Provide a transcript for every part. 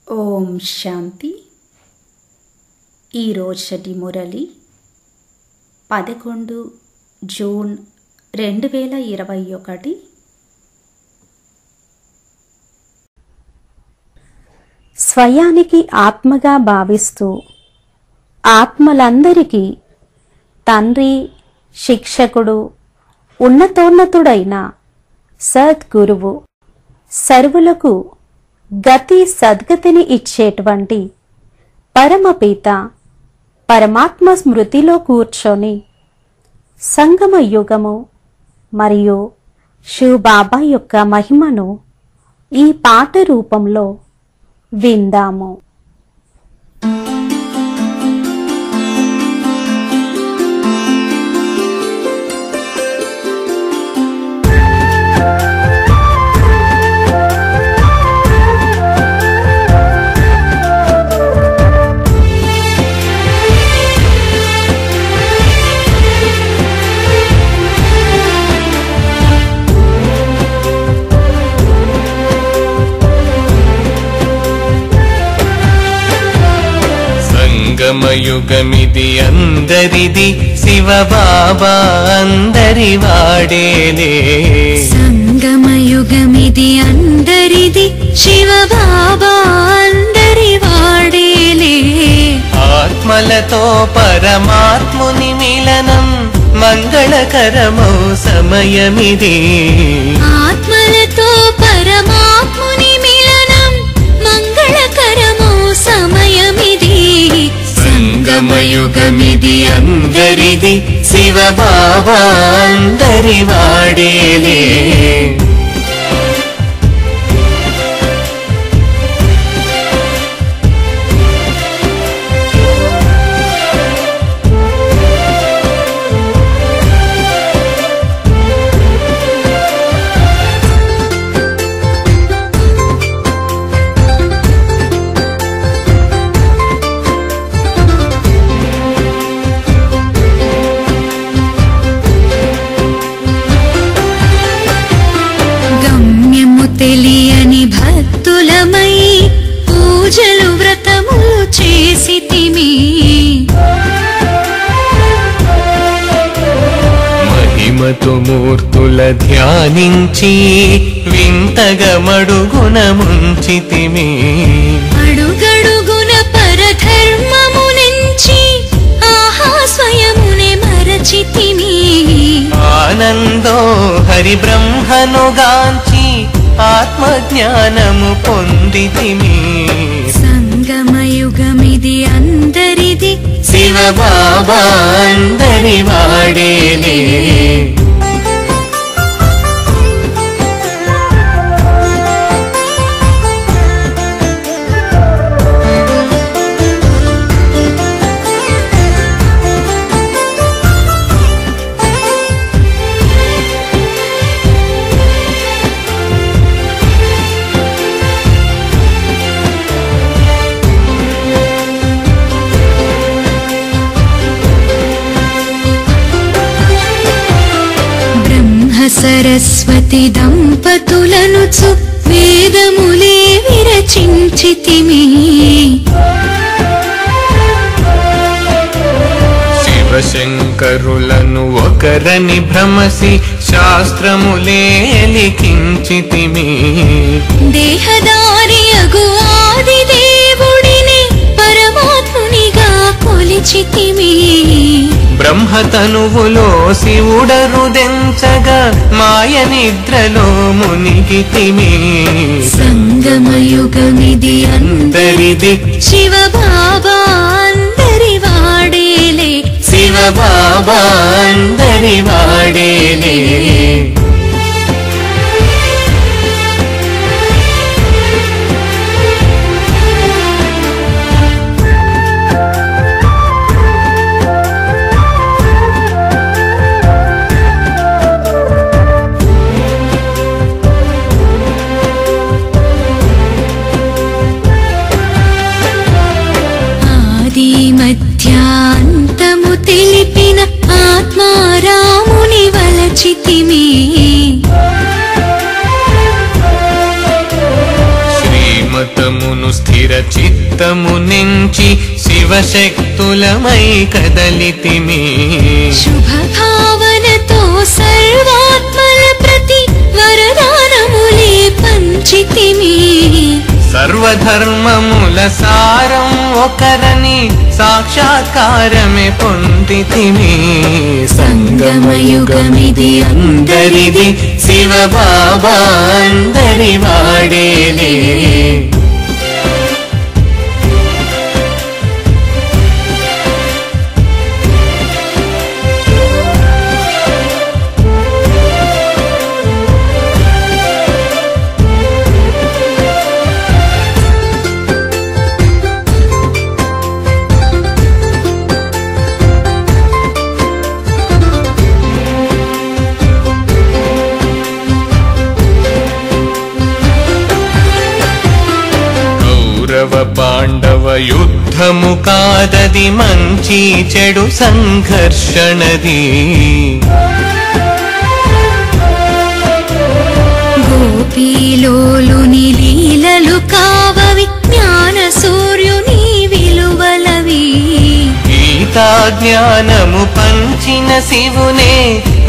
ఓం శాంతి. ఈరోజటి Murali 11 June 2021. స్వయానికి ఆత్మగా భావిస్తూ ఆత్మలందరికీ తండ్రి, శిక్షకుడు, ఉన్నతోన్నతుడైన సద్గురువు, సర్వులకు గతి సద్గతిని ఇచ్చేటువంటి పరమపిత పరమాత్మ స్మృతిలో కూర్చొని సంగమ యుగము మరియు శివ్ బాబా యొక్క మహిమను ఈ పాట రూపంలో విందాము. సంగమయుగమిది అందరిది, శివ బాబా అందరి వాడేలే. సంగమయుగమిది అందరిది, శివ బాబా అందరి వాడేలే. ఆత్మలతో పరమాత్ముని మిలనం మంగళకరమౌ సమయమిది. ఆత్మలతో పరమాత్ముని మిలనం మంగళకరమౌ సమయమిది. సంగమయుగమిది అందరిది, శివ బాబా అందరి వాడేలే. తెలియని భక్తులమై పూజలు వ్రతములు చేసితిమి. మహిమతో మూర్తుల ధ్యానించి వింతగా మడుగున ముంచితిమి. అడుగడుగున పరధర్మమునుంచి ఆహా స్వయమునే మరచితిమి. ఆనందో హరి బ్రహ్మనుగాంచి ఆత్మజ్ఞానము పొందితిమి. సంగమయుగమిది అందరిది, శివ బాబా అందరి వాడేలే. సరస్వతి దంపతులనుచు వేదములే విరచించితిమి. శివశంకరులను ఒకరని భ్రమసి శాస్త్రములే లిఖించితిమి. దేహదారి అగు ఆది దేవుడిని పరమాత్మునిగా కొలిచితిమి. బ్రహ్మతనువులో శివుడరుదెంచగా మాయ నిద్రలో మునిగితిమి. సంగమయుగమిది అందరిది, శివ బాబా అందరి వాడేలే. శివ బాబా అందరి వాడేలే. మధ్యాంతము తెలిపిన ఆత్మారాముని వలచితిమి. చిత్తము నుంచి శివశక్తులమై కదలితిమి. శుభ భావనతో సర్వాత్మల ప్రతి వరదానములే పంచితిమి. సర్వధర్మముల సారం ఒకరని సాక్షాత్కారమే పొందితిమి. సంగమయుగమిది అందరిది, శివ బాబా అందరి వాడేలే. పాండవ యుద్ధము కాదది, మంచి చెడు సంఘర్షణది. గోపీలోలుని లీలలు కావవి, జ్ఞాన సూర్యుని విలువలవి. గీతా జ్ఞానము పంచిన శివునే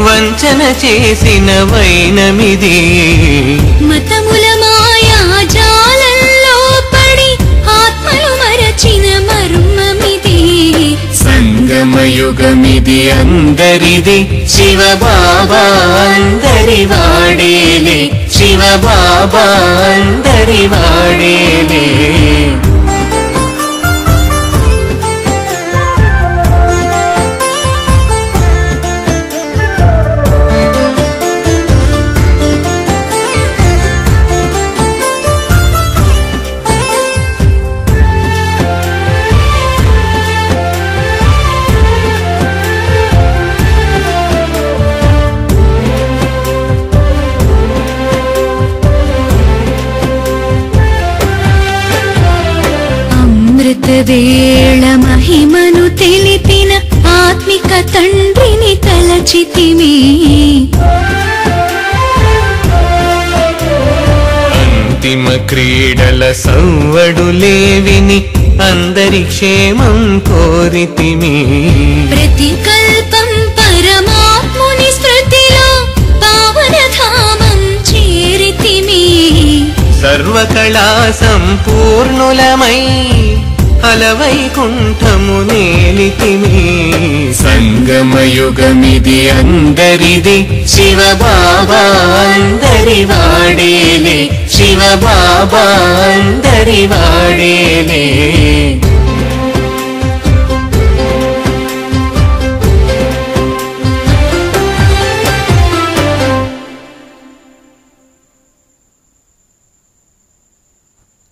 వంచన చేసిన వైనమిది. మతముల మాయా జాలంలో పడి ఆత్మలు మరచిన మర్మమిది. సంగమయుగమిది అందరిది, శివ బాబా అందరి వాడేలే. శివ బాబా అందరి వాడేలే. వేళ మహిమను తెలిపిన ఆత్మిక తండ్రిని తలచితిమి. అంతిమ క్రీడల సవ్వడులేవిని అందరి క్షేమం కోరితిమి. ప్రతికల్పం పరమాత్ముని స్మృతిలో పావనధామం చేరితిమి. సర్వకళా సంపూర్ణులమై అలవైకుంఠము నేలితిమి. సంగమయుగమిది అందరిది, శివ బాబా అందరి వాడేలే. శివ బాబా అందరి వాడేలే.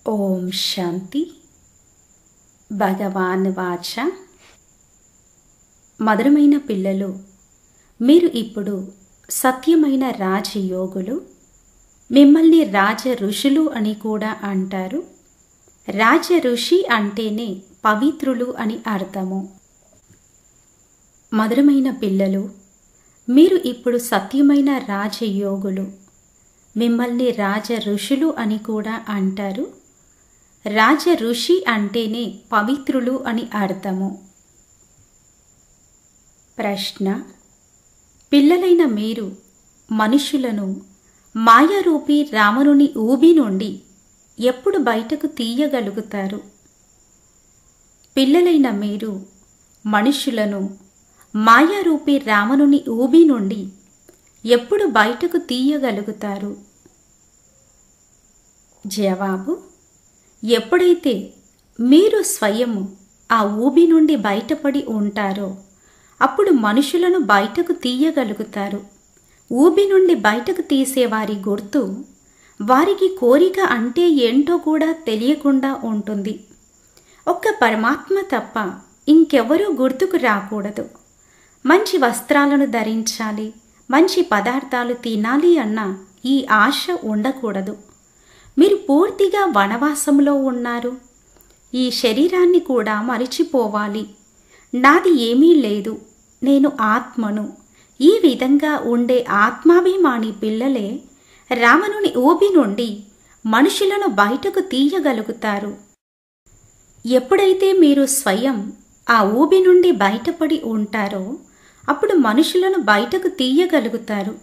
ఓం శాంతి. భగవాన్ వాచ. మధురమైన పిల్లలు, మీరు ఇప్పుడు సత్యమైన రాజయోగులు. మిమ్మల్ని రాజ ఋషులు అని కూడా అంటారు. రాజ ఋషి అంటేనే పవిత్రులు అని అర్థము. మధురమైన పిల్లలు, మీరు ఇప్పుడు సత్యమైన రాజయోగులు. మిమ్మల్ని రాజ ఋషులు అని కూడా అంటారు. రాజ ఋషి అంటేనే పవిత్రులు అని అర్థము. ప్రశ్న: పిల్లలైన మీరు మనుషులను మాయారూపి రావణుని ఊబి నుండి ఎప్పుడు బయటకు తీయగలుగుతారు? పిల్లలైన మీరు మనుషులను మాయారూపి రావణుని ఊబి నుండి ఎప్పుడు బయటకు తీయగలుగుతారు? జవాబు: ఎప్పుడైతే మీరు స్వయము ఆ ఊబి నుండి బయటపడి ఉంటారో అప్పుడు మనుషులను బయటకు తీయగలుగుతారు. ఊబి నుండి బయటకు తీసేవారి గుర్తు వారికి కోరిక అంటే ఏంటో కూడా తెలియకుండా ఉంటుంది. ఒక్క పరమాత్మ తప్ప ఇంకెవరూ గుర్తుకు రాకూడదు. మంచి వస్త్రాలను ధరించాలి, మంచి పదార్థాలు తినాలి అన్న ఈ ఆశ ఉండకూడదు. మీరు పూర్తిగా వనవాసంలో ఉన్నారు. ఈ శరీరాన్ని కూడా మరిచిపోవాలి. నాది ఏమీ లేదు, నేను ఆత్మను. ఈ విధంగా ఉండే ఆత్మాభిమాని పిల్లలే రావణుని ఊబి నుండి మనుషులను బయటకు తీయగలుగుతారు. ఎప్పుడైతే మీరు స్వయం ఆ ఊబి నుండి బయటపడి ఉంటారో అప్పుడు మనుషులను బయటకు తీయగలుగుతారు.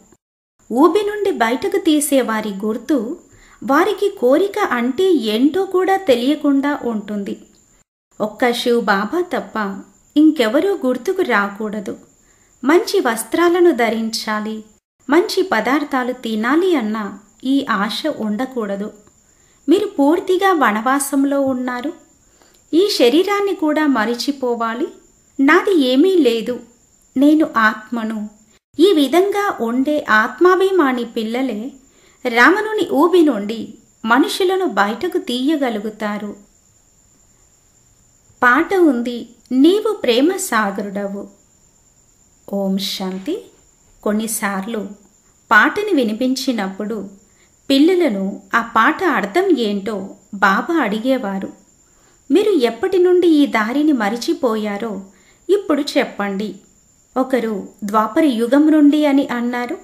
ఊబి నుండి బయటకు తీసేవారి గుర్తు వారికి కోరిక అంటే ఏంటో కూడా తెలియకుండా ఉంటుంది. ఒక్క శివ్ బాబా తప్ప ఇంకెవరూ గుర్తుకు రాకూడదు. మంచి వస్త్రాలను ధరించాలి, మంచి పదార్థాలు తినాలి అన్న ఈ ఆశ ఉండకూడదు. మీరు పూర్తిగా వనవాసంలో ఉన్నారు. ఈ శరీరాన్ని కూడా మరిచిపోవాలి. నాది ఏమీ లేదు, నేను ఆత్మను. ఈ విధంగా ఉండే ఆత్మాభిమాని పిల్లలే రావణుని ఊబి నుండి మనుషులను బయటకు తీయగలుగుతారు. పాట ఉంది, నీవు ప్రేమ సాగరుడవు. ఓం శాంతి. కొన్నిసార్లు పాటని వినిపించినప్పుడు పిల్లలను ఆ పాట అర్థం ఏంటో బాబా అడిగేవారు. మీరు ఎప్పటి నుండి ఈ దారిని మరిచిపోయారో ఇప్పుడు చెప్పండి. ఒకరు ద్వాపర యుగం నుండి అని అన్నారు,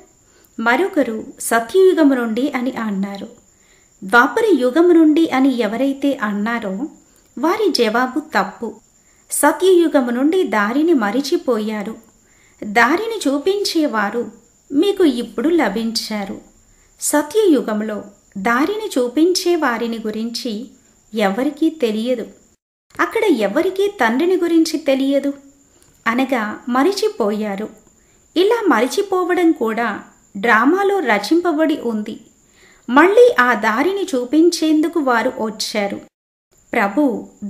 మరొకరు సత్యయుగం నుండి అని అన్నారు. ద్వాపర యుగం నుండి అని ఎవరైతే అన్నారో వారి జవాబు తప్పు. సత్యయుగం నుండి దారిని మరిచిపోయారు. దారిని చూపించేవారు మీకు ఇప్పుడు లభించారు. సత్యయుగంలో దారిని చూపించే వారిని గురించి ఎవరికీ తెలియదు. అక్కడ ఎవరికీ తండ్రిని గురించి తెలియదు, అనగా మరిచిపోయారు. ఇలా మరిచిపోవడం కూడా డ్రామాలో రచింపబడి ఉంది. మళ్ళీ ఆ దారిని చూపించేందుకు వారు వచ్చారు. ప్రభు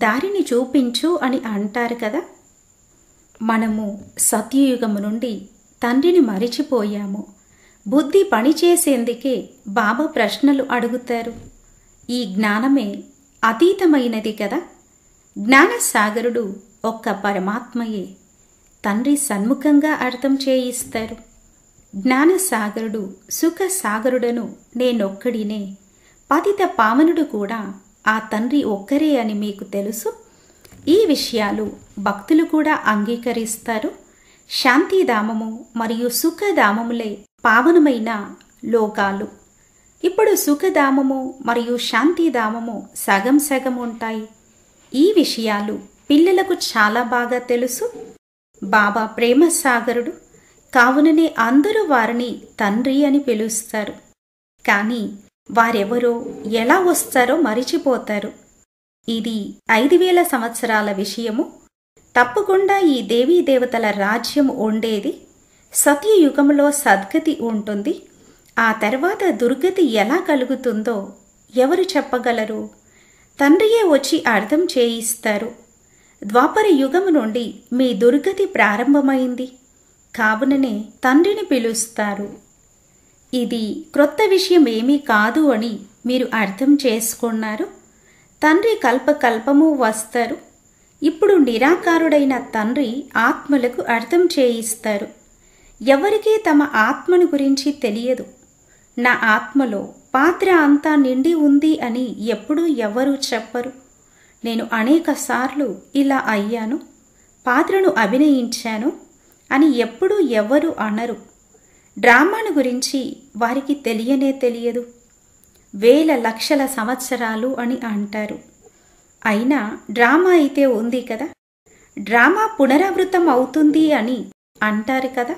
దారిని చూపించు అని అంటారు కదా. మనము సత్యయుగము నుండి తండ్రిని మరిచిపోయాము. బుద్ధి పనిచేసేందుకే బాబా ప్రశ్నలు అడుగుతారు. ఈ జ్ఞానమే అతీతమైనది కదా. జ్ఞానసాగరుడు ఒక్క పరమాత్మయే. తండ్రి సన్ముఖంగా అర్థం చేయిస్తారు. జ్ఞానసాగరుడు సుఖసాగరుడను నేనొక్కడినే. పతిత పావనుడు కూడా ఆ తండ్రి ఒక్కరే అని మీకు తెలుసు. ఈ విషయాలు భక్తులు కూడా అంగీకరిస్తారు. శాంతిధామము మరియు సుఖధామములే పావనమైన లోకాలు. ఇప్పుడు సుఖధామము మరియు శాంతిధామము సగం సగం ఉంటాయి. ఈ విషయాలు పిల్లలకు చాలా బాగా తెలుసు. బాబా ప్రేమ సాగరుడు కావుననే అందరూ వారిని తండ్రి అని పిలుస్తారు. కానీ వారెవరో ఎలా వస్తారో మరిచిపోతారు. ఇది 5000 సంవత్సరాల విషయము. తప్పకుండా ఈ దేవీ దేవతల రాజ్యం ఉండేది. సత్యయుగంలో సద్గతి ఉంటుంది. ఆ తర్వాత దుర్గతి ఎలా కలుగుతుందో ఎవరు చెప్పగలరు? తండ్రియే వచ్చి అర్థం చేయిస్తారు. ద్వాపర యుగం నుండి మీ దుర్గతి ప్రారంభమైంది. కావుననే తండ్రిని పిలుస్తారు. ఇది క్రొత్త విషయం ఏమీ కాదు అని మీరు అర్థం చేసుకున్నారు. తండ్రి కల్పకల్పము వస్తారు. ఇప్పుడు నిరాకారుడైన తండ్రి ఆత్మలకు అర్థం చేయిస్తారు. ఎవరికీ తమ ఆత్మను గురించి తెలియదు. నా ఆత్మలో పాత్ర అంతా నిండి ఉంది అని ఎప్పుడూ ఎవరూ చెప్పరు. నేను అనేకసార్లు ఇలా అయ్యాను, పాత్రను అభినయించాను అని ఎప్పుడూ ఎవరు అనరు. డ్రామాను గురించి వారికి తెలియనే తెలియదు. 1000 లక్షల సంవత్సరాలు అని అంటారు. అయినా డ్రామా అయితే ఉంది కదా. డ్రామా పునరావృతం అవుతుంది అని అంటారు కదా.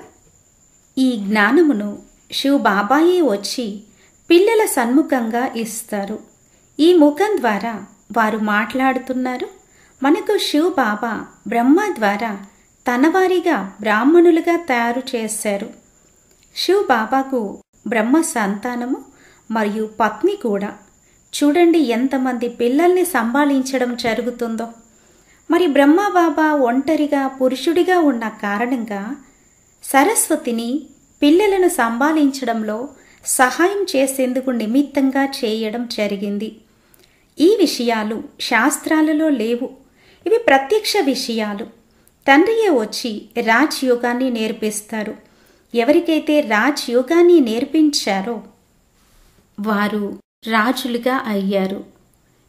ఈ జ్ఞానమును శివ్ బాబాయే వచ్చి పిల్లల సన్ముఖంగా ఇస్తారు. ఈ ముఖం ద్వారా వారు మాట్లాడుతున్నారు. మనకు శివ్ బాబా బ్రహ్మ ద్వారా తనవారిగా బ్రాహ్మణులుగా తయారు చేశారు. శివ్ బాబాకు బ్రహ్మ సంతానము మరియు పత్ని కూడా. చూడండి ఎంతమంది పిల్లల్ని సంభాళించడం జరుగుతుందో. మరి బ్రహ్మ బాబా ఒంటరిగా పురుషుడిగా ఉన్న కారణంగా సరస్వతిని పిల్లలను సంభాళించడంలో సహాయం చేసేందుకు నిమిత్తంగా చేయడం జరిగింది. ఈ విషయాలు శాస్త్రాలలో లేవు. ఇవి ప్రత్యక్ష విషయాలు. తండ్రియే వచ్చి రాజ్ యోగాన్ని నేర్పిస్తారు. ఎవరికైతే రాజ్ యోగాన్ని నేర్పించారో వారు రాజులుగా అయ్యారు.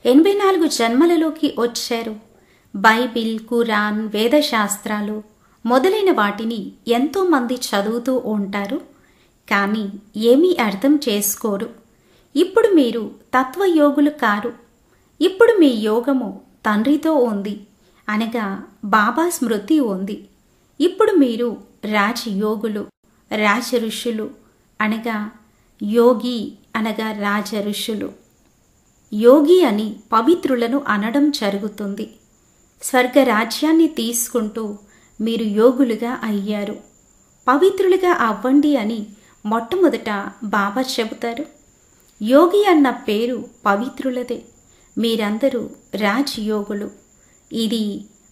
84 జన్మలలోకి వచ్చారు. బైబిల్, ఖురాన్, వేదశాస్త్రాలు మొదలైన వాటిని ఎంతోమంది చదువుతూ ఉంటారు. కానీ ఏమీ అర్థం చేసుకోరు. ఇప్పుడు మీరు తత్వయోగులు కారు. ఇప్పుడు మీ యోగము తండ్రితో ఉంది, అనగా బాబా స్మృతి ఉంది. ఇప్పుడు మీరు రాజయోగులు, రాజ ఋషులు, అనగా యోగి అనగా రాజ ఋషులు. యోగి అని పవిత్రులను అనడం జరుగుతుంది. స్వర్గరాజ్యాన్ని తీసుకుంటూ మీరు యోగులుగా అయ్యారు. పవిత్రులుగా అవ్వండి అని మొట్టమొదట బాబా చెబుతారు. యోగి అన్న పేరు పవిత్రులదే. మీరందరూ రాజయోగులు. ఇది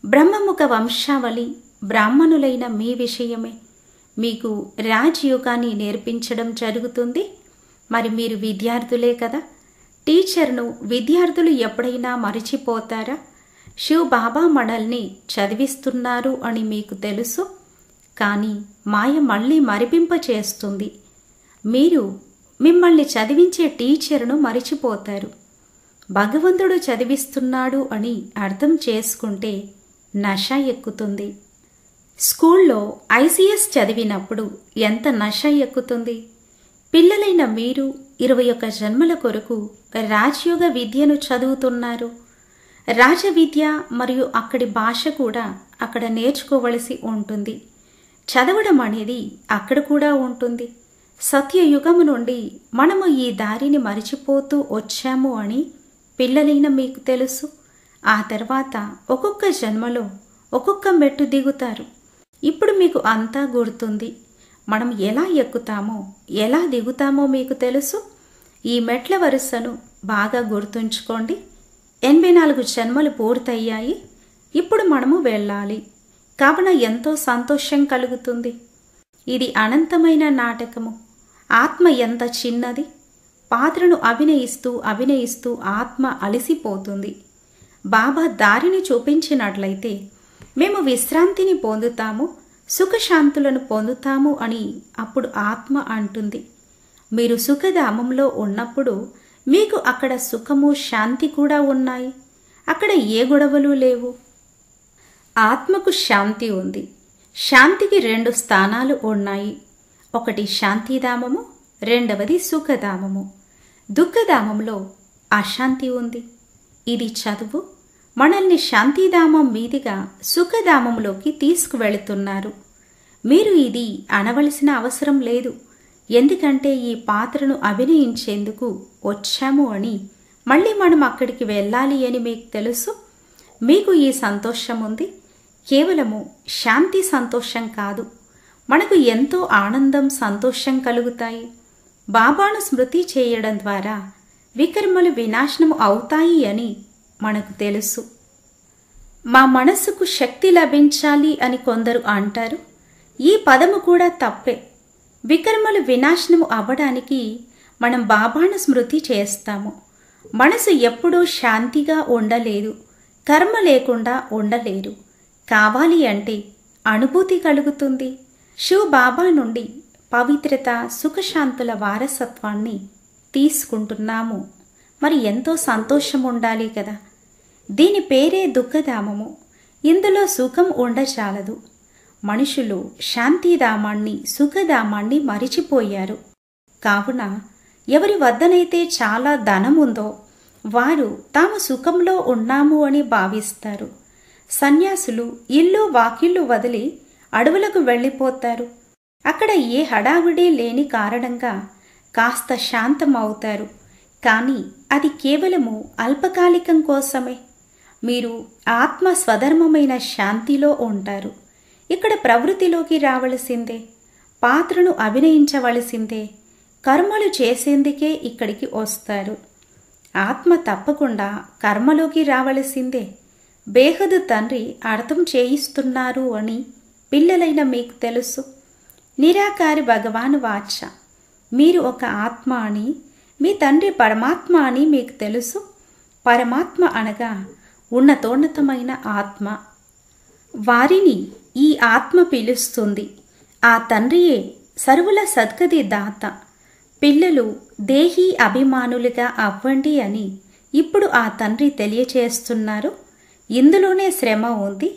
బ్రహ్మముఖ వంశావళి బ్రాహ్మణులైన మీ విషయమే. మీకు రాజయోగాన్ని నేర్పించడం జరుగుతుంది. మరి మీరు విద్యార్థులే కదా. టీచర్ను విద్యార్థులు ఎప్పుడైనా మరిచిపోతారా? శివ్ బాబా మనల్ని చదివిస్తున్నారు అని మీకు తెలుసు, కానీ మాయ మళ్ళీ మరిపింపచేస్తుంది. మీరు మిమ్మల్ని చదివించే టీచర్ను మరిచిపోతారు. భగవంతుడు చదివిస్తున్నాడు అని అర్థం చేసుకుంటే నష ఎక్కుతుంది. స్కూల్లో ఐసిఎస్ చదివినప్పుడు ఎంత నష ఎక్కుతుంది. పిల్లలైన మీరు 21 జన్మల కొరకు రాజయోగ విద్యను చదువుతున్నారు. రాజ విద్య మరియు అక్కడి భాష కూడా అక్కడ నేర్చుకోవలసి ఉంటుంది. చదవడం అనేది అక్కడ కూడా ఉంటుంది. సత్యయుగము నుండి మనము ఈ దారిని మరిచిపోతూ వచ్చాము అని పిల్లలైన మీకు తెలుసు. ఆ తర్వాత ఒక్కొక్క జన్మలో ఒక్కొక్క మెట్టు దిగుతారు. ఇప్పుడు మీకు అంతా గుర్తుంది. మనం ఎలా ఎక్కుతామో ఎలా దిగుతామో మీకు తెలుసు. ఈ మెట్ల వరుసను బాగా గుర్తుంచుకోండి. 84 జన్మలు పూర్తయ్యాయి. ఇప్పుడు మనము వెళ్ళాలి. కావున ఎంతో సంతోషం కలుగుతుంది. ఇది అనంతమైన నాటకము. ఆత్మ ఎంత చిన్నది. పాత్రను అభినయిస్తూ అభినయిస్తూ ఆత్మ అలసిపోతుంది. బాబా దారిని చూపించినట్లయితే మేము విశ్రాంతిని పొందుతాము, సుఖశాంతులను పొందుతాము అని అప్పుడు ఆత్మ అంటుంది. మీరు సుఖధామంలో ఉన్నప్పుడు మీకు అక్కడ సుఖము శాంతి కూడా ఉన్నాయి. అక్కడ ఏ గొడవలు లేవు. ఆత్మకు శాంతి ఉంది. శాంతికి 2 స్థానాలు ఉన్నాయి. ఒకటి శాంతిధామము, రెండవది సుఖధామము. దుఃఖధామంలో అశాంతి ఉంది. ఇది చదువు మనల్ని శాంతిధామం మీదుగా సుఖధామంలోకి తీసుకువెళుతున్నారు. మీరు ఇది అనవలసిన అవసరం లేదు. ఎందుకంటే ఈ పాత్రను అభినయించేందుకు వచ్చాము అని మళ్ళీ మనం అక్కడికి వెళ్ళాలి అని మీకు తెలుసు. మీకు ఈ సంతోషం ఉంది. కేవలము శాంతి సంతోషం కాదు, మనకు ఎంతో ఆనందం సంతోషం కలుగుతాయి. బాబాను స్మృతి చేయడం ద్వారా వికర్మలు వినాశనం అవుతాయి అని మనకు తెలుసు. మా మనస్సుకు శక్తి లభించాలి అని కొందరు అంటారు. ఈ పదము కూడా తప్పే. వికర్మలు వినాశనము అవ్వడానికి మనం బాబాను స్మృతి చేస్తాము. మనసు ఎప్పుడూ శాంతిగా ఉండలేదు, కర్మ లేకుండా ఉండలేరు. కావాలి అంటే అనుభూతి కలుగుతుంది. శివ్ బాబా నుండి పవిత్రత సుఖశాంతుల వారసత్వాన్ని తీసుకుంటున్నాము. మరి ఎంతో సంతోషం ఉండాలి కదా. దీని పేరే దుఃఖధామము. ఇందులో సుఖం ఉండచాలదు. మనుషులు శాంతిధామాన్ని సుఖధామాన్ని మరిచిపోయారు. కావున ఎవరి వద్దనైతే చాలా ధనం ఉందో వారు తాము సుఖంలో ఉన్నాము అని భావిస్తారు. సన్యాసులు ఇల్లు వాకిళ్ళు వదిలి అడవులకు వెళ్ళిపోతారు. అక్కడ ఏ హడావిడి లేని కారణంగా కాస్త శాంతం అవుతారు. కానీ అది కేవలము అల్పకాలికం కోసమే. మీరు ఆత్మ స్వధర్మమైన శాంతిలో ఉంటారు. ఇక్కడ ప్రవృత్తిలోకి రావలసిందే, పాత్రను అభినయించవలసిందే, కర్మలు చేసేందుకే ఇక్కడికి వస్తారు. ఆత్మ తప్పకుండా కర్మలోకి రావలసిందే. బేహదు తండ్రి అర్థం చేయిస్తున్నారు అని పిల్లలైన మీకు తెలుసు. నిరాకారి భగవాను వాచ, మీరు ఒక ఆత్మ అని, మీ తండ్రి పరమాత్మ అని మీకు తెలుసు. పరమాత్మ అనగా ఉన్నతోన్నతమైన ఆత్మ. వారిని ఈ ఆత్మ పిలుస్తుంది. ఆ తండ్రియే సర్వుల సద్గతి దాత. పిల్లలు దేహీ అభిమానులుగా అవ్వండి అని ఇప్పుడు ఆ తండ్రి తెలియచేస్తున్నారు. ఇందులోనే శ్రమ ఉంది.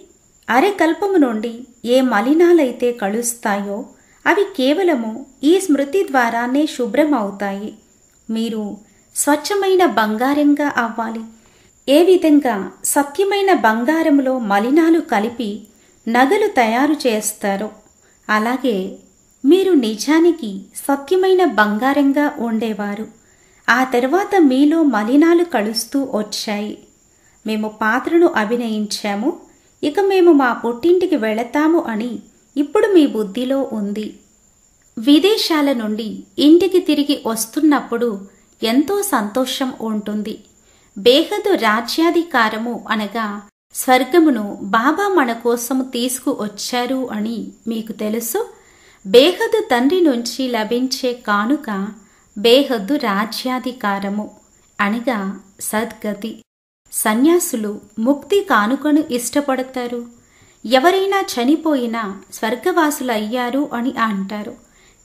అరెకల్పము నుండి ఏ మలినాలైతే కలుస్తాయో అవి కేవలము ఈ స్మృతి ద్వారానే శుభ్రం అవుతాయి. మీరు స్వచ్ఛమైన బంగారంగా అవ్వాలి. ఏ విధంగా సత్యమైన బంగారంలో మలినాలు కలిపి నగలు తయారు చేస్తారో అలాగే మీరు నిజానికి సత్యమైన బంగారంగా ఉండేవారు. ఆ తర్వాత మీలో మలినాలు కలుస్తూ వచ్చాయి. మేము పాత్రను అభినయించాము, ఇక మేము మా పుట్టింటికి వెళతాము అని ఇప్పుడు మీ బుద్ధిలో ఉంది. విదేశాల నుండి ఇంటికి తిరిగి వస్తున్నప్పుడు ఎంతో సంతోషం ఉంటుంది. బేహదు రాజ్యాధికారము అనగా స్వర్గమును బాబా మన కోసము తీసుకువచ్చారు అని మీకు తెలుసు. బేహదు తండ్రి నుంచి లభించే కానుక బేహద్దు రాజ్యాధికారము అనగా సద్గతి. సన్యాసులు ముక్తి కానుకను ఇష్టపడతారు. ఎవరైనా చనిపోయినా స్వర్గవాసులయ్యారు అని అంటారు.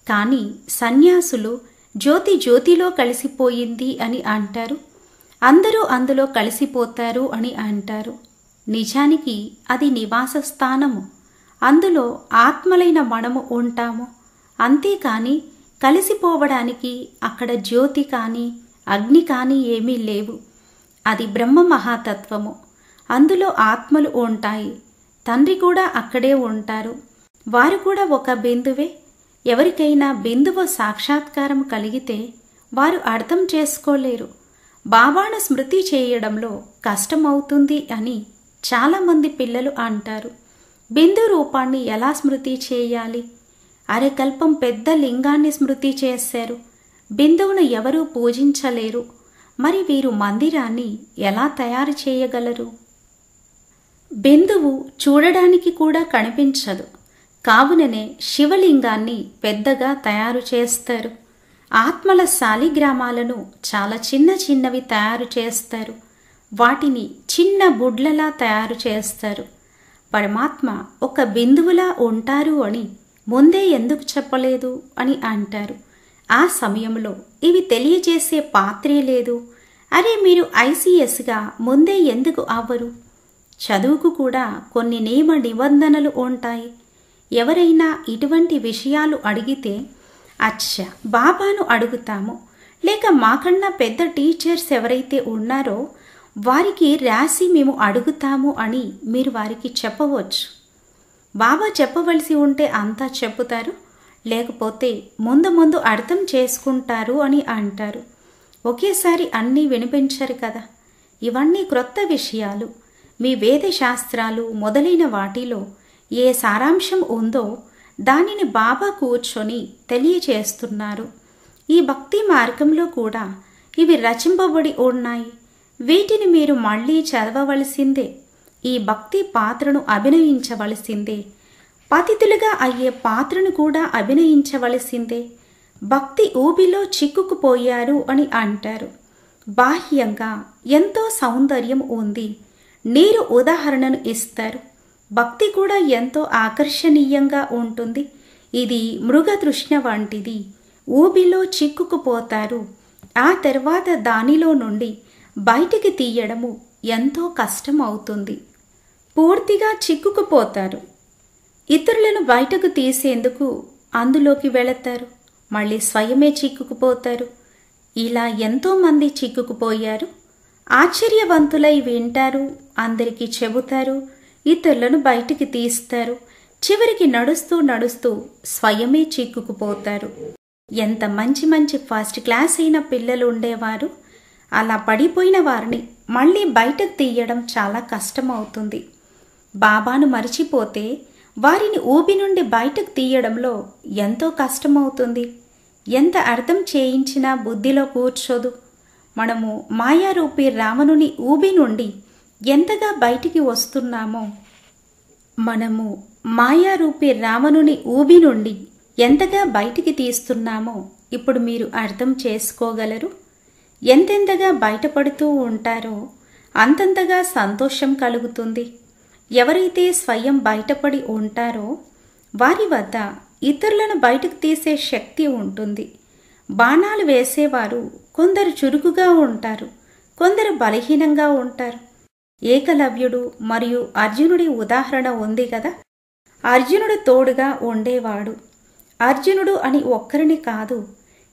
కానీ సన్యాసులు జ్యోతి జ్యోతిలో కలిసిపోయింది అని అంటారు. అందరూ అందులో కలిసిపోతారు అని అంటారు. నిజానికి అది నివాస స్థానము. అందులో ఆత్మలైన మనము ఉంటాము. అంతేకాని కలిసిపోవడానికి అక్కడ జ్యోతి కానీ అగ్ని కానీ ఏమీ లేవు. అది బ్రహ్మ మహాతత్వము. అందులో ఆత్మలు ఉంటాయి. తండ్రి కూడా అక్కడే ఉంటారు. వారు కూడా ఒక బిందువే. ఎవరికైనా బిందువు సాక్షాత్కారం కలిగితే వారు అర్థం చేసుకోలేరు. బాబాను స్మృతి చేయడంలో కష్టమవుతుంది అని చాలామంది పిల్లలు అంటారు. బిందు రూపాన్ని ఎలా స్మృతి చేయాలి? అరకల్పం పెద్ద లింగాన్ని స్మృతి చేశారు. బిందువును ఎవరూ పూజించలేరు. మరి వీరు మందిరాన్ని ఎలా తయారు చేయగలరు? బిందువు చూడడానికి కూడా కనిపించదు. కావుననే శివలింగాన్ని పెద్దగా తయారు చేస్తారు. ఆత్మల శాలిగ్రామాలను చాలా చిన్న చిన్నవి తయారు చేస్తారు. వాటిని చిన్న బుడ్లలా తయారు చేస్తారు. పరమాత్మ ఒక బిందువులా ఉంటారు అని ముందే ఎందుకు చెప్పలేదు అని అంటారు. ఆ సమయంలో ఇవి తెలియజేసే పాత్రే లేదు. అరే, మీరు ఐసీఎస్గా ముందే ఎందుకు అవ్వరు? చదువుకు కూడా కొన్ని నియమ నిబంధనలు ఉంటాయి. ఎవరైనా ఇటువంటి విషయాలు అడిగితే అచ్చా బాబాను అడుగుతాము, లేక మాకన్నా పెద్ద టీచర్స్ ఎవరైతే ఉన్నారో వారికి రాసి మేము అడుగుతాము అని మీరు వారికి చెప్పవచ్చు. బాబా చెప్పవలసి ఉంటే అంతా చెప్పుతారు, లేకపోతే ముందు ముందు అర్థం చేసుకుంటారు అని అంటారు. ఒకేసారి అన్నీ వినిపించరు కదా. ఇవన్నీ క్రొత్త విషయాలు. మీ వేదశాస్త్రాలు మొదలైన వాటిలో ఏ సారాంశం ఉందో దానిని బాబా కూర్చొని తెలియచేస్తున్నారు. ఈ భక్తి మార్గంలో కూడా ఇవి రచింపబడి ఉన్నాయి. వీటిని మీరు మళ్ళీ చదవవలసిందే. ఈ భక్తి పాత్రను అభినయించవలసిందే. పతితులుగా అయ్యే పాత్రను కూడా అభినయించవలసిందే. భక్తి ఊబిలో చిక్కుకుపోయారు అని అంటారు. బాహ్యంగా ఎంతో సౌందర్యం ఉంది. నీరు ఉదాహరణను ఇస్తారు. భక్తి కూడా ఎంతో ఆకర్షణీయంగా ఉంటుంది. ఇది మృగతృష్ణ వంటిది. ఊబిలో చిక్కుకుపోతారు. ఆ తర్వాత దానిలో నుండి బయటికి తీయడము ఎంతో కష్టం అవుతుంది. పూర్తిగా చిక్కుకుపోతారు. ఇతరులను బయటకు తీసేందుకు అందులోకి వెళతారు. మళ్ళీ స్వయమే చిక్కుకుపోతారు. ఇలా ఎంతోమంది చిక్కుకుపోయారు. ఆశ్చర్యవంతులై వింటారు, అందరికీ చెబుతారు, ఇతరులను బయటికి తీస్తారు. చివరికి నడుస్తూ నడుస్తూ స్వయమే చిక్కుకుపోతారు. ఎంత మంచి మంచి ఫస్ట్ క్లాస్ అయిన పిల్లలు ఉండేవారు. అలా పడిపోయిన వారిని మళ్ళీ బయటకు తీయడం చాలా కష్టమవుతుంది. బాబాను మరిచిపోతే వారిని ఊబి నుండి బయటకు తీయడంలో ఎంతో కష్టమవుతుంది. ఎంత అర్థం చేయించినా బుద్ధిలో కూర్చోదు. మనము మాయారూపి రావణుని ఊబి నుండి ఎంతగా బయటికి వస్తున్నామో, మనము మాయారూపి రావణుని ఊబి నుండి ఎంతగా బయటికి తీస్తున్నామో ఇప్పుడు మీరు అర్థం చేసుకోగలరు. ఎంతెంతగా బయటపడుతూ ఉంటారో అంతంతగా సంతోషం కలుగుతుంది. ఎవరైతే స్వయం బయటపడి ఉంటారో వారి వద్ద ఇతరులను బయటకు తీసే శక్తి ఉంటుంది. బాణాలు వేసేవారు కొందరు చురుకుగా ఉంటారు, కొందరు బలహీనంగా ఉంటారు. ఏకలవ్యుడు మరియు అర్జునుడి ఉదాహరణ ఉంది కదా. అర్జునుడు తోడుగా ఉండేవాడు. అర్జునుడు అని ఒక్కరిని కాదు,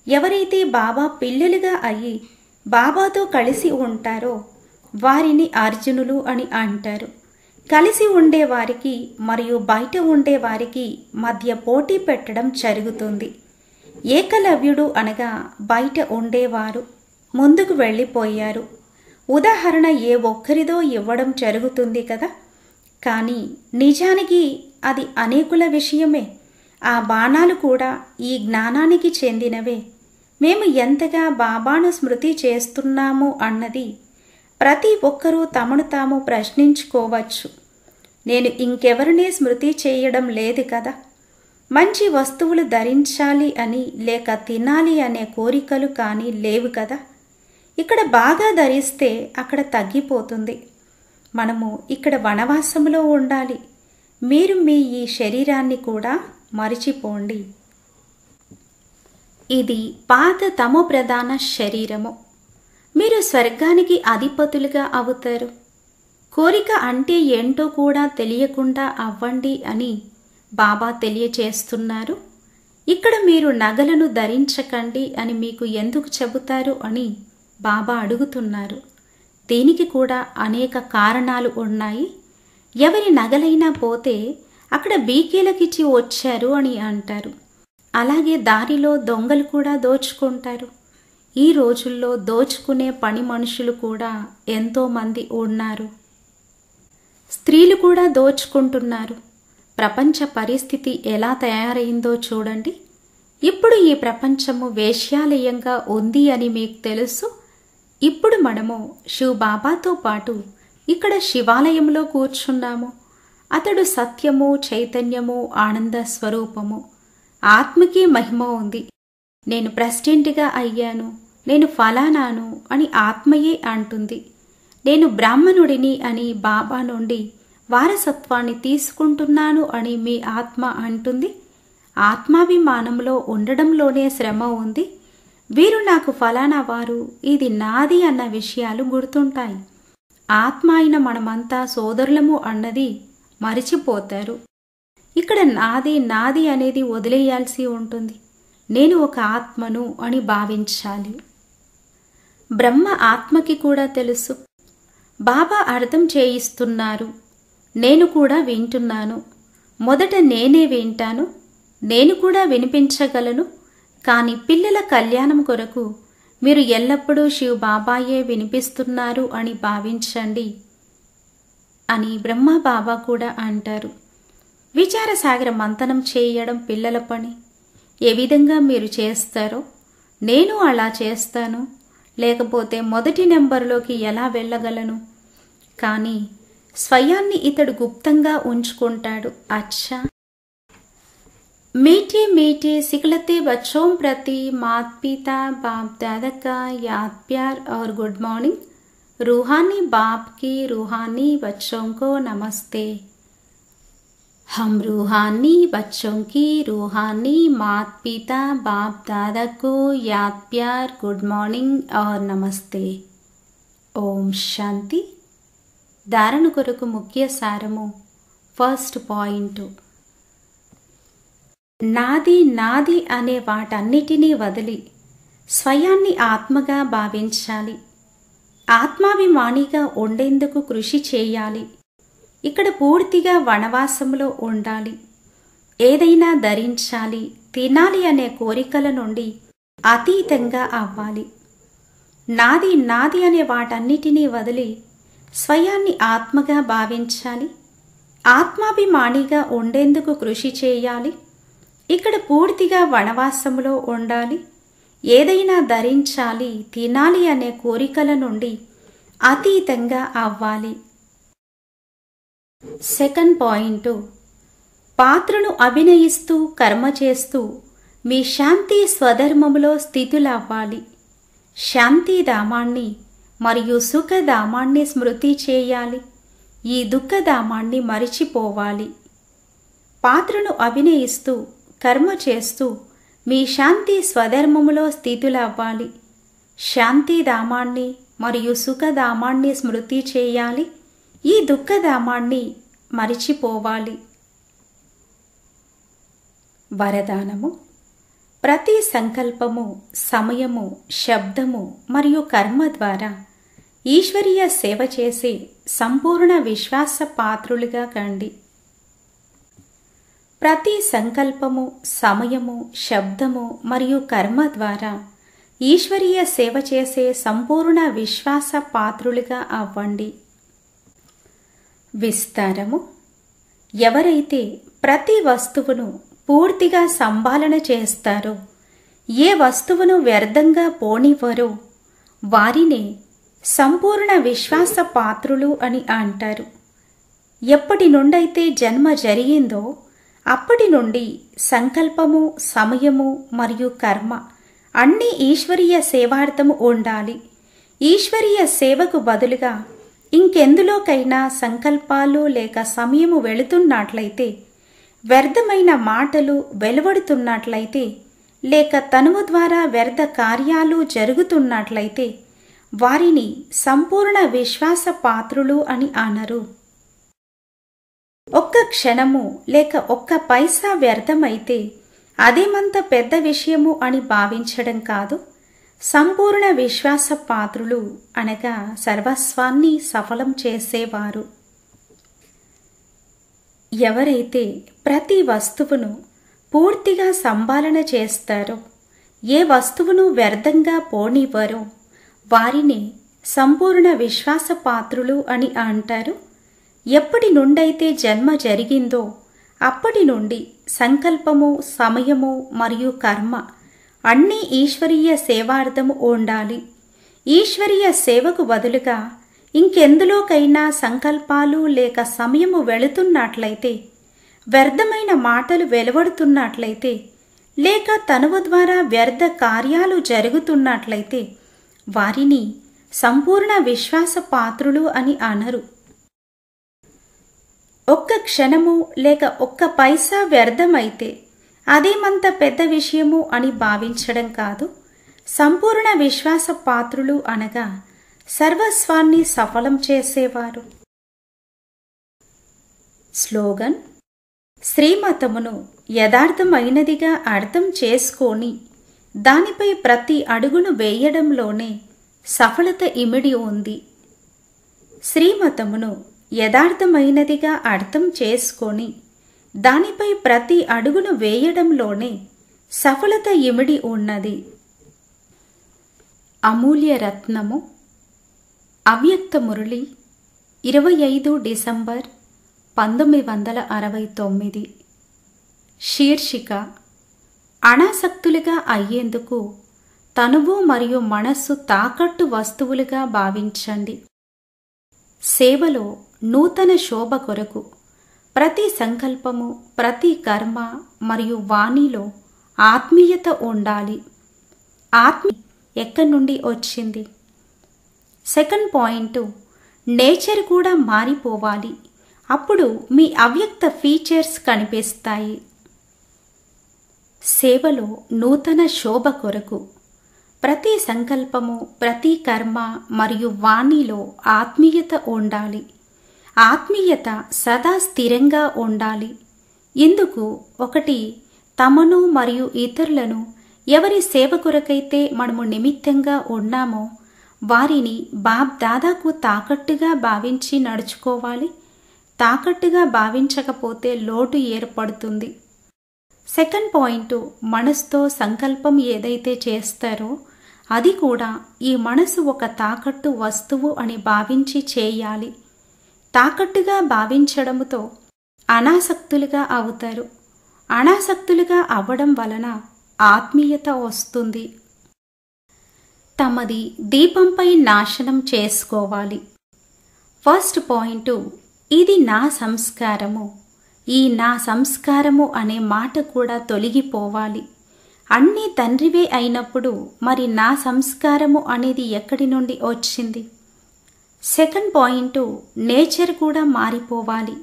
ఎవరైతే బాబా పిల్లలుగా అయ్యి బాబాతో కలిసి ఉంటారో వారిని అర్జునులు అని అంటారు. కలిసి ఉండేవారికి మరియు బయట ఉండేవారికి మధ్య పోటీ పెట్టడం జరుగుతుంది. ఏకలవ్యుడు అనగా బయట ఉండేవారు ముందుకు వెళ్ళిపోయారు. ఉదాహరణ ఏ ఒక్కరిదో ఇవ్వడం జరుగుతుంది కదా, కానీ నిజానికి అది అనేకుల విషయమే. ఆ బాణాలు కూడా ఈ జ్ఞానానికి చెందినవే. మేము ఎంతగా బాబాను స్మృతి చేస్తున్నాము అన్నది ప్రతి ఒక్కరూ తమను తాము ప్రశ్నించుకోవచ్చు. నేను ఇంకెవరినీ స్మృతి చేయడం లేదు కదా. మంచి వస్తువులు ధరించాలి అని లేక తినాలి అనే కోరికలు కానీ లేవు కదా. ఇక్కడ బాగా ధరిస్తే అక్కడ తగ్గిపోతుంది. మనము ఇక్కడ వనవాసంలో ఉండాలి. మీరు మీ ఈ శరీరాన్ని కూడా మరిచిపోండి. ఇది పాత తమో ప్రధాన శరీరము. మీరు స్వర్గానికి అధిపతులుగా అవుతారు. కోరిక అంటే ఏంటో కూడా తెలియకుండా అవ్వండి అని బాబా తెలియచేస్తున్నారు. ఇక్కడ మీరు నగలను ధరించకండి అని మీకు ఎందుకు చెబుతారు అని బాబా అడుగుతున్నారు. దీనికి కూడా అనేక కారణాలు ఉన్నాయి. ఎవరి నగలైనా పోతే అక్కడ బీకేలకిచ్చి వచ్చారు అని అంటారు. అలాగే దారిలో దొంగలు కూడా దోచుకుంటారు. ఈ రోజుల్లో దోచుకునే పని మనుషులు కూడా ఎంతోమంది ఉన్నారు. స్త్రీలు కూడా దోచుకుంటున్నారు. ప్రపంచ పరిస్థితి ఎలా తయారైందో చూడండి. ఇప్పుడు ఈ ప్రపంచము వేశ్యాలయంగా ఉంది అని మీకు తెలుసు. ఇప్పుడు మనము శివ్ బాబాతో పాటు ఇక్కడ శివాలయంలో కూర్చున్నాము. అతడు సత్యము, చైతన్యము, ఆనంద స్వరూపము. ఆత్మకి మహిమ ఉంది. నేను ప్రెసిడెంట్గా అయ్యాను, నేను ఫలానాను అని ఆత్మయే అంటుంది. నేను బ్రాహ్మణుడిని అని బాబా నుండి వారసత్వాన్ని తీసుకుంటున్నాను అని మీ ఆత్మ అంటుంది. ఆత్మాభిమానంలో ఉండడంలోనే శ్రమ ఉంది. వీరు నాకు ఫలానా వారు, ఇది నాది అన్న విషయాలు గుర్తుంటాయి. ఆత్మ అయిన మనమంతా సోదరులము అన్నది మరిచిపోతారు. ఇక్కడ నాది నాది అనేది వదిలేయాల్సి ఉంటుంది. నేను ఒక ఆత్మను అని భావించాలి. బ్రహ్మ ఆత్మకి కూడా తెలుసు. బాబా అర్థం చేయిస్తున్నారు. నేను కూడా వింటున్నాను. మొదట నేనే వింటాను, నేను కూడా వినిపించగలను. కానీ పిల్లల కళ్యాణం కొరకు మీరు ఎల్లప్పుడూ శివ్ బాబాయే వినిపిస్తున్నారు అని భావించండి అని బ్రహ్మ బాబా కూడా అంటారు. విచారసాగర మంతనం చేయడం పిల్లల పని. ఏ విధంగా మీరు చేస్తారో నేను అలా చేస్తాను. లేకపోతే మొదటి నెంబర్లోకి ఎలా వెళ్ళగలను? కానీ స్వయాన్ని ఇతడు గుప్తంగా ఉంచుకుంటాడు. అచ్చా, मीठे मीठे सिखलते बच्चों प्रति माता पिता बाप दादा का याद प्यार और गुड मॉर्निंग। रूहानी बाप की रूहानी बच्चों को नमस्ते। हम रूहानी बच्चों की रूहानी माता पिता बाप दादा को याद प्यार गुड मॉर्निंग और नमस्ते। ओम शांति। धारण కొరకు ముఖ్య సారము. ఫస్ట్ పాయింట్, నాది నాది అనే వాటన్నిటినీ వదిలి స్వయాన్ని ఆత్మగా భావించాలి. ఆత్మాభిమానిగా ఉండేందుకు కృషి చేయాలి. ఇక్కడ పూర్తిగా వనవాసంలో ఉండాలి. ఏదైనా ధరించాలి, తినాలి అనే కోరికల నుండి అతీతంగా అవ్వాలి. నాది నాది అనే వాటన్నిటినీ వదిలి స్వయాన్ని ఆత్మగా భావించాలి. ఆత్మాభిమానిగా ఉండేందుకు కృషి చేయాలి. ఇక్కడ పూర్తిగా వనవాసంలో ఉండాలి. ఏదైనా ధరించాలి, తినాలి అనే కోరికల నుండి అతీతంగా అవ్వాలి. సెకండ్ పాయింట్, పాత్రను అభినయిస్తూ కర్మ చేస్తూ మీ శాంతి స్వధర్మములో స్థితులవ్వాలి. శాంతిధామాన్ని మరియు సుఖధామాన్ని స్మృతి చేయాలి. ఈ దుఃఖధామాన్ని మరిచిపోవాలి. పాత్రను అభినయిస్తూ కర్మ చేస్తూ మీ శాంతి స్వధర్మములో స్థితులవ్వాలి. శాంతిధామాన్ని మరియు సుఖధామాన్ని స్మృతి చేయాలి. ఈ దుఃఖధామాన్ని మరిచిపోవాలి. వరదానము. ప్రతి సంకల్పము, సమయము, శబ్దము మరియు కర్మ ద్వారా ఈశ్వరీయ సేవ చేసే సంపూర్ణ విశ్వాస పాత్రులుగా కండి. ప్రతి సంకల్పము, సమయము, శబ్దము మరియు కర్మ ద్వారా ఈశ్వరీయ సేవ చేసే సంపూర్ణ విశ్వాస పాత్రులుగా అవ్వండి. విస్తారము: ఎవరైతే ప్రతి వస్తువును పూర్తిగా సంభాళన చేస్తారో, ఏ వస్తువును వ్యర్థంగా పోనివ్వరో వారినే సంపూర్ణ విశ్వాస పాత్రులు అని అంటారు. ఎప్పటి నుండైతే జన్మ జరిగిందో అప్పటి నుండి సంకల్పము, సమయము మరియు కర్మ అన్నీ ఈశ్వరీయ సేవార్థము ఉండాలి. ఈశ్వరీయ సేవకు బదులుగా ఇంకెందులోకైనా సంకల్పాలు లేక సమయము వెళుతున్నట్లయితే, వ్యర్థమైన మాటలు వెలువడుతున్నట్లయితే, లేక తనువు ద్వారా వ్యర్థ కార్యాలు జరుగుతున్నట్లయితే వారిని సంపూర్ణ విశ్వాస పాత్రులు అని అనరు. ఒక్క క్షణము లేక ఒక్క పైసా వ్యర్థమైతే అదేమంత పెద్ద విషయము అని భావించడం కాదు. సంపూర్ణ విశ్వాస పాత్రులు అనగా సర్వస్వాన్ని సఫలం చేసేవారు. ఎవరైతే ప్రతి వస్తువును పూర్తిగా సంభాళన చేస్తారో, ఏ వస్తువును వ్యర్థంగా పోనివ్వరో వారిని సంపూర్ణ విశ్వాస పాత్రులు అని అంటారు. ఎప్పటి నుండైతే జన్మ జరిగిందో అప్పటి నుండి సంకల్పము, సమయము మరియు కర్మ అన్నీ ఈశ్వరీయ సేవార్థము ఉండాలి. ఈశ్వరీయ సేవకు బదులుగా ఇంకెందులోకైనా సంకల్పాలు లేక సమయము వెళుతున్నట్లయితే, వ్యర్థమైన మాటలు వెలువడుతున్నట్లయితే, లేక తనువు ద్వారా వ్యర్థ కార్యాలు జరుగుతున్నట్లయితే వారిని సంపూర్ణ విశ్వాస పాత్రులు అని అనరు. ఒక్క క్షణము లేక ఒక్క పైసా వ్యర్థమైతే అదేమంత పెద్ద విషయము అని భావించడం కాదు. సంపూర్ణ విశ్వాస పాత్రులు అనగా సర్వస్వాన్ని సఫలం చేసేవారు. స్లోగన్: శ్రీమతమును యథార్థమైనదిగా అర్థం చేసుకొని దానిపై ప్రతి అడుగును వేయడంలోనే సఫలత ఇమిడి ఉంది. శ్రీమతమును యథార్థమైనదిగా అర్థం చేసుకొని దానిపై ప్రతి అడుగును వేయడంలోనే సఫలత ఇమిడి ఉన్నది. అమూల్య రత్నము. అవ్యక్త మురళి 25 డిసెంబర్ 1969. శీర్షిక: అనాసక్తులుగా అయ్యేందుకు తనువు మరియు మనస్సు తాకట్టు వస్తువులుగా భావించండి. సేవలో నూతన శోభ కొరకు ప్రతి సంకల్పము, ప్రతి కర్మ మరియు వాణిలో ఆత్మీయత ఉండాలి. ఆత్మ ఎక్కడి నుండి వచ్చింది? సెకండ్ పాయింట్: నేచర్ కూడా మారిపోవాలి. అప్పుడు మీ అవ్యక్త ఫీచర్స్ కనిపిస్తాయి. సేవలో నూతన శోభ కొరకు ప్రతి సంకల్పము, ప్రతి కర్మ మరియు వాణిలో ఆత్మీయత ఉండాలి. ఆత్మీయత సదా స్థిరంగా ఉండాలి. ఇందుకు ఒకటి, తమను మరియు ఇతరులను ఎవరి సేవ కొరకైతే మనము నిమిత్తంగా ఉన్నామో వారిని బాబ్ దాదాకు తాకట్టుగా భావించి నడుచుకోవాలి. తాకట్టుగా భావించకపోతే లోటు ఏర్పడుతుంది. సెకండ్ పాయింట్: మనసుతో సంకల్పం ఏదైతే చేస్తారో అది కూడా ఈ మనసు ఒక తాకట్టు వస్తువు అని భావించి చేయాలి. తాకట్టుగా భావించడంతో అనాసక్తులుగా అవుతారు. అనాసక్తులుగా అవ్వడం వలన ఆత్మీయత వస్తుంది. తమది దీపంపై నాశనం చేసుకోవాలి. ఫస్ట్ పాయింట్: ఇది నా సంస్కారము. ఈ నా సంస్కారము అనే మాట కూడా తొలగిపోవాలి. అన్నీ తండ్రివే అయినప్పుడు మరి నా సంస్కారము అనేది ఎక్కడి నుండి వచ్చింది? సెకండ్ పాయింట్: నేచర్ కూడా మారిపోవాలి.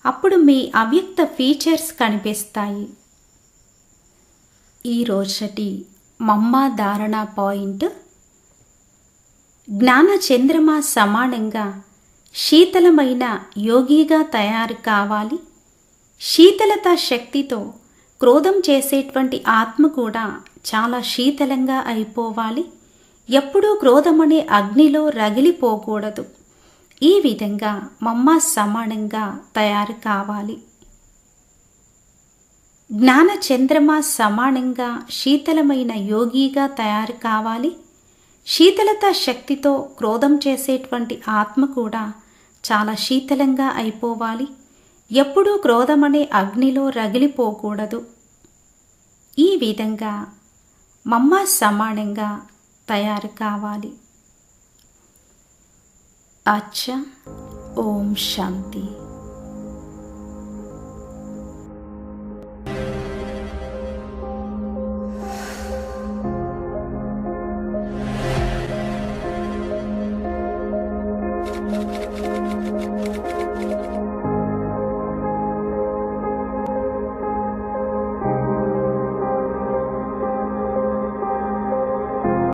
అప్పుడు మీ అవ్యక్త ఫీచర్స్ కనిపిస్తాయి. ఈ రోజటి మమ్మ ధారణ పాయింట్: జ్ఞాన చంద్రమా సమానంగా శీతలమైన యోగిగా తయారు కావాలి. శీతలత శక్తితో క్రోధం చేసేటువంటి ఆత్మ కూడా చాలా శీతలంగా అయిపోవాలి. ఎప్పుడూ క్రోధమనే అగ్నిలో రగిలిపోకూడదు. ఈ విధంగా మమ్మ సమానంగా తయారు కావాలి. జ్ఞాన చంద్రమా సమానంగా శీతలమైన యోగిగా తయారు కావాలి. శీతలత శక్తితో క్రోధం చేసేటువంటి ఆత్మ కూడా చాలా శీతలంగా అయిపోవాలి. ఎప్పుడూ క్రోధమనే అగ్నిలో రగిలిపోకూడదు. ఈ విధంగా మమ్మ సమానంగా తయారు కావాలి. అచ్చా. ఓం శాంతి.